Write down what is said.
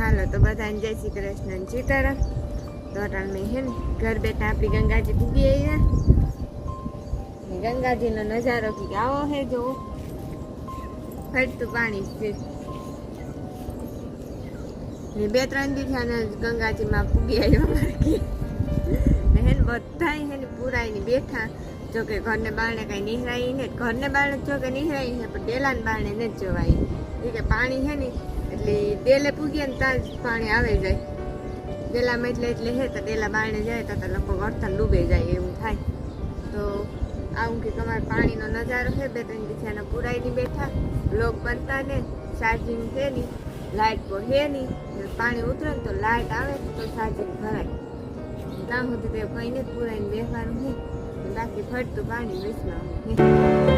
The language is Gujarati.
હાલો તો બધાને જય શ્રી કૃષ્ણ સીતારામ। તો અટાણ મેં હે ને ઘર બેઠા આપણી ગંગાજી ડૂબી આવ્યા। ગંગાજીનો નજારો કંઈક આવો હે જો ફરતું પાણી છે ને 2-3 દિવસ ગંગાજીમાં પૂગી આવ્યા હે ને બધા હે ને પુરાઈને બેઠા। જો કે ઘરને બારણે કઈ નિહરાઈ ને ઘરને બારણે જો કે નિહરાઈ છે પણ ડેલાને બારણે નથી જોવાય એ કે પાણી છે ને એટલે ડેલે પૂગીએ ને ત્યાં જ પાણી આવે જાય ડેલામાં એટલે હે તો ડેલા બારણે જાય તો લોકો વર્તન ડૂબે જાય એવું થાય। તો આવું કે તમારે પાણીનો નજારો છે 2-3 દિવસના પુરાઈને બેઠા લોક બનતા ને ચાર્જિંગ છે નહીં લાઇટ તો હે નહીં પાણી ઉતરે ને તો લાઇટ આવે તો ચાર્જિંગ ભરાય ત્યાં સુધી તે કંઈ નથી પુરાઈને બેસવાનું છે બાકી ફરતું પાણી વેચવાનું